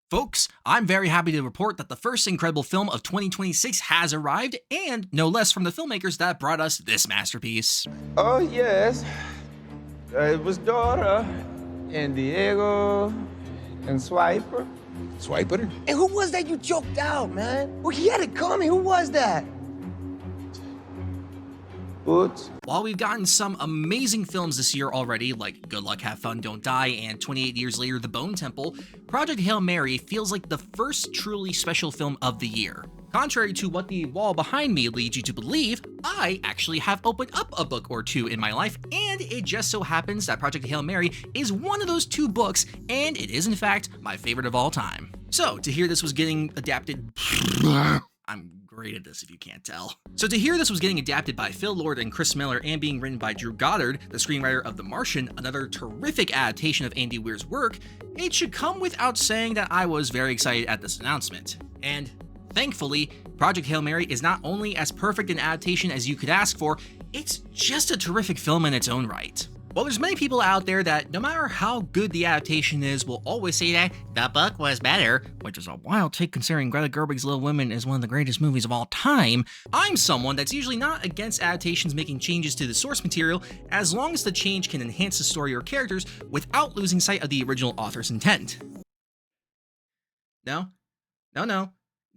Folks, I'm very happy to report that the first incredible film of 2026 has arrived, and no less from the filmmakers that brought us this masterpiece. Oh, yes. It was Dora and Diego and Swiper. Swiper? And who was that you choked out, man? Well, he had it coming. Who was that? Boots. While we've gotten some amazing films this year already, like Good Luck, Have Fun, Don't Die, and 28 Years Later, The Bone Temple, Project Hail Mary feels like the first truly special film of the year. Contrary to what the wall behind me leads you to believe, I actually have opened up a book or two in my life, and it just so happens that Project Hail Mary is one of those two books, and it is in fact my favorite of all time. So, to hear this was getting adapted... I'm great at this if you can't tell. So to hear this was getting adapted by Phil Lord and Chris Miller and being written by Drew Goddard, the screenwriter of The Martian, another terrific adaptation of Andy Weir's work, it should come without saying that I was very excited at this announcement. And thankfully, Project Hail Mary is not only as perfect an adaptation as you could ask for, it's just a terrific film in its own right. Well, there's many people out there that, no matter how good the adaptation is, will always say that the book was better, which is a wild take considering Greta Gerwig's Little Women is one of the greatest movies of all time. I'm someone that's usually not against adaptations making changes to the source material, as long as the change can enhance the story or characters without losing sight of the original author's intent. No,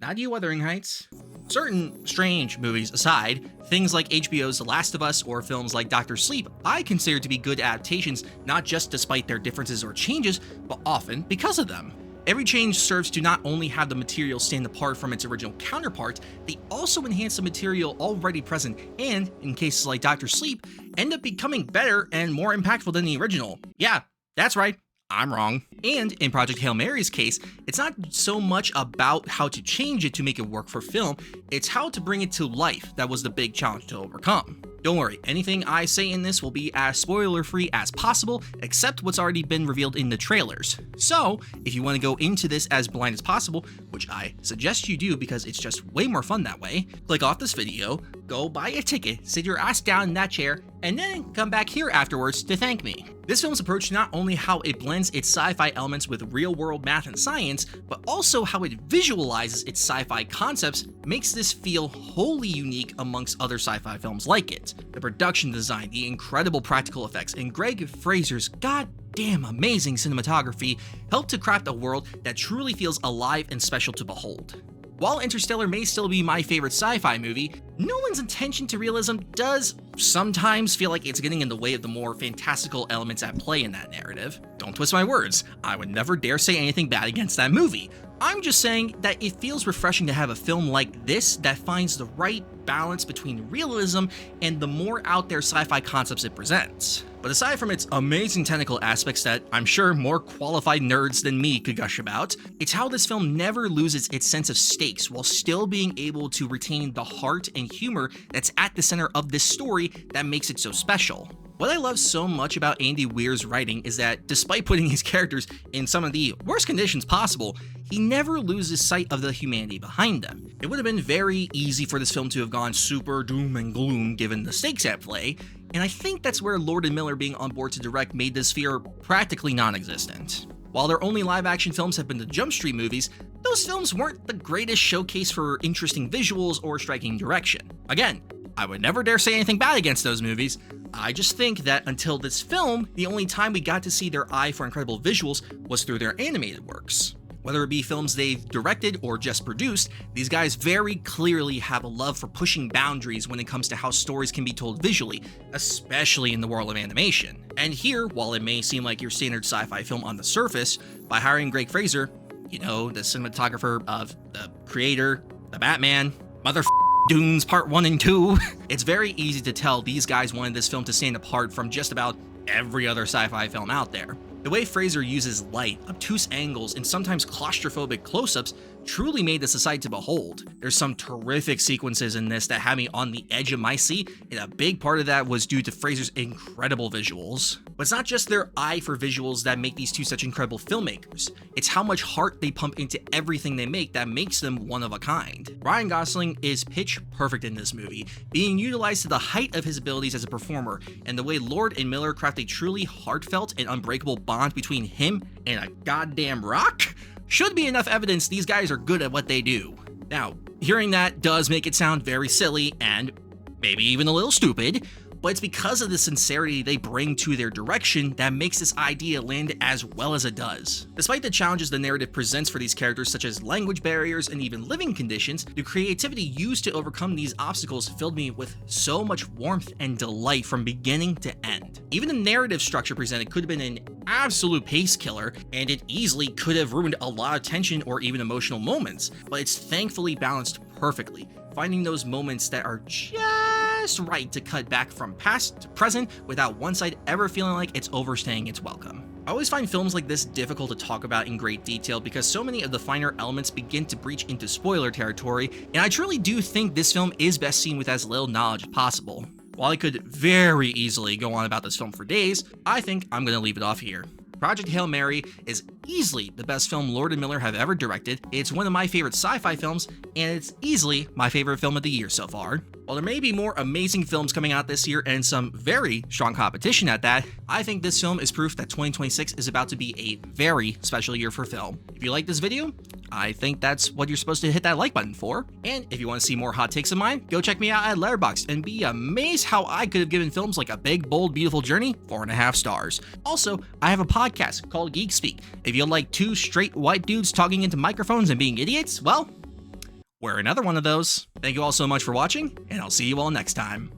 not you, Wuthering Heights. Certain strange movies aside, things like HBO's The Last of Us or films like Dr. Sleep, I consider to be good adaptations, not just despite their differences or changes, but often because of them. Every change serves to not only have the material stand apart from its original counterpart, they also enhance the material already present and, in cases like Dr. Sleep, end up becoming better and more impactful than the original. Yeah, that's right. I'm wrong. And in Project Hail Mary's case, it's not so much about how to change it to make it work for film, it's how to bring it to life that was the big challenge to overcome. Don't worry, anything I say in this will be as spoiler-free as possible, except what's already been revealed in the trailers. So, if you want to go into this as blind as possible, which I suggest you do because it's just way more fun that way, click off this video, go buy a ticket, sit your ass down in that chair, and then come back here afterwards to thank me. This film's approach not only how it blends its sci-fi elements with real-world math and science, but also how it visualizes its sci-fi concepts makes this feel wholly unique amongst other sci-fi films like it. The production design, the incredible practical effects, and Greg Fraser's goddamn amazing cinematography help to craft a world that truly feels alive and special to behold. While Interstellar may still be my favorite sci-fi movie, Nolan's attention to realism does sometimes feel like it's getting in the way of the more fantastical elements at play in that narrative. Don't twist my words, I would never dare say anything bad against that movie. I'm just saying that it feels refreshing to have a film like this that finds the right balance between realism and the more out there sci-fi concepts it presents. But aside from its amazing technical aspects that I'm sure more qualified nerds than me could gush about, it's how this film never loses its sense of stakes while still being able to retain the heart and humor that's at the center of this story that makes it so special. What I love so much about Andy Weir's writing is that despite putting his characters in some of the worst conditions possible, he never loses sight of the humanity behind them. It would have been very easy for this film to have gone super doom and gloom given the stakes at play, and I think that's where Lord and Miller being on board to direct made this fear practically non-existent. While their only live-action films have been the Jump Street movies, those films weren't the greatest showcase for interesting visuals or striking direction. Again, I would never dare say anything bad against those movies. I just think that until this film, the only time we got to see their eye for incredible visuals was through their animated works. Whether it be films they've directed or just produced, these guys very clearly have a love for pushing boundaries when it comes to how stories can be told visually, especially in the world of animation. And here, while it may seem like your standard sci-fi film on the surface, by hiring Greg Fraser, the cinematographer of The Creator, The Batman, Dunes Part 1 and 2, it's very easy to tell these guys wanted this film to stand apart from just about every other sci-fi film out there. The way Fraser uses light, obtuse angles, and sometimes claustrophobic close-ups truly made this a sight to behold. There's some terrific sequences in this that had me on the edge of my seat, and a big part of that was due to Fraser's incredible visuals. But it's not just their eye for visuals that make these two such incredible filmmakers. It's how much heart they pump into everything they make that makes them one of a kind. Ryan Gosling is pitch perfect in this movie, being utilized to the height of his abilities as a performer, and the way Lord and Miller craft a truly heartfelt and unbreakable bond between him and a goddamn rock should be enough evidence these guys are good at what they do. Now, hearing that does make it sound very silly and maybe even a little stupid, but it's because of the sincerity they bring to their direction that makes this idea land as well as it does. Despite the challenges the narrative presents for these characters, such as language barriers and even living conditions, the creativity used to overcome these obstacles filled me with so much warmth and delight from beginning to end. Even the narrative structure presented could have been an absolute pace killer, and it easily could have ruined a lot of tension or even emotional moments, but it's thankfully balanced perfectly, finding those moments that are just right to cut back from past to present without one side ever feeling like it's overstaying its welcome. I always find films like this difficult to talk about in great detail because so many of the finer elements begin to breach into spoiler territory, and I truly do think this film is best seen with as little knowledge as possible. While I could very easily go on about this film for days, I think I'm going to leave it off here. Project Hail Mary is easily the best film Lord and Miller have ever directed, it's one of my favorite sci-fi films, and it's easily my favorite film of the year so far. While there may be more amazing films coming out this year and some very strong competition at that, I think this film is proof that 2026 is about to be a very special year for film. If you like this video, I think that's what you're supposed to hit that like button for. And if you want to see more hot takes of mine, go check me out at Letterboxd and be amazed how I could have given films like A Big, Bold, Beautiful Journey 4.5 stars. Also, I have a podcast called Geek Speak. If you like two straight white dudes talking into microphones and being idiots, well, we're another one of those. Thank you all so much for watching, and I'll see you all next time.